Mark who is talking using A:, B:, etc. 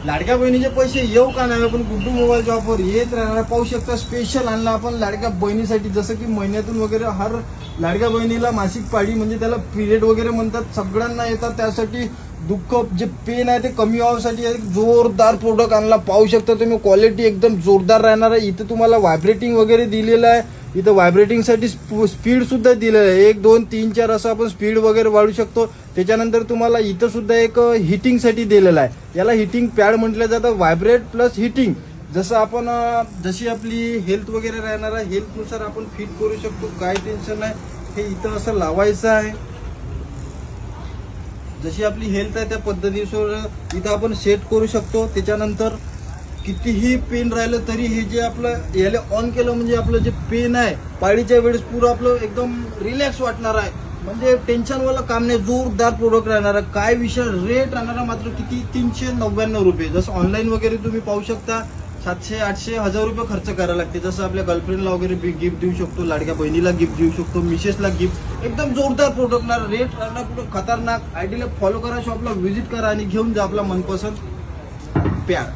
A: लाडक्या बहिणीचे पैसे येऊ का नाही पण गुड्डू मोबाईलच्या ऑफर येत राहणार. पाहू शकता स्पेशल आणला आपण लाडक्या बहिणीसाठी. जसं की महिन्यातून वगैरे हर लाडक्या बहिणीला मासिक पाळी म्हणजे त्याला पिरियड वगैरे म्हणतात, सगळ्यांना येतात. त्यासाठी दुःख जे पेन आहे ते कमी व्हायसाठी एक जोरदार प्रोडक्ट आणला. पाहू शकता तुम्ही क्वालिटी एकदम जोरदार राहणार आहे. इथं तुम्हाला व्हायब्रेटिंग वगैरे दिलेलं आहे. इथं व्हायब्रेटिंगसाठी स्पीड सुद्धा दिलेलं आहे. 1 2 3 4 असं आपण स्पीड वगैरे वाढू शकतो. त्याच्यानंतर तुम्हाला इथं सुद्धा एक हिटिंगसाठी दिलेलं आहे. याला हिटिंग पॅड म्हटलं जातं. Vibrate plus hitting. जसं आपण जशी आपली हेल्थ वगैरे राहणार आहे हेल्थनुसार आपण फिट करू शकतो. काय टेन्शन नाही. हे इथं असं लावायचं आहे. जशी आपली हेल्थ आहे त्या पद्धतीनुसार इथं आपण सेट करू शकतो. त्याच्यानंतर कितीही पेन राहिलं तरी हे जे आपलं याला ऑन केलं म्हणजे आपलं जे पेन आहे पाळीच्या वेळेस पुरं आपलं एकदम रिलॅक्स वाटणार आहे. म्हणजे टेन्शनवाला काम नाही. जोरदार प्रोडक्ट राहणार आहे. काय विषय रेट राहणार मात्र किती 399 रुपये. जसं ऑनलाईन वगैरे तुम्ही पाहू शकता 700 800 1000 रुपये खर्च करायला लागते. जसं आपल्या गर्लफ्रेंडला वगैरे गिफ्ट देऊ शकतो, लाडक्या बहिणीला गिफ्ट देऊ शकतो, मिसेसला गिफ्ट. एकदम जोरदार प्रोडक्ट ना. रेट राहणार पुढे खतरनाक. आयडीला फॉलो करा, शॉपला व्हिजिट करा आणि घेऊन जा आपला मनपसंत प्यार.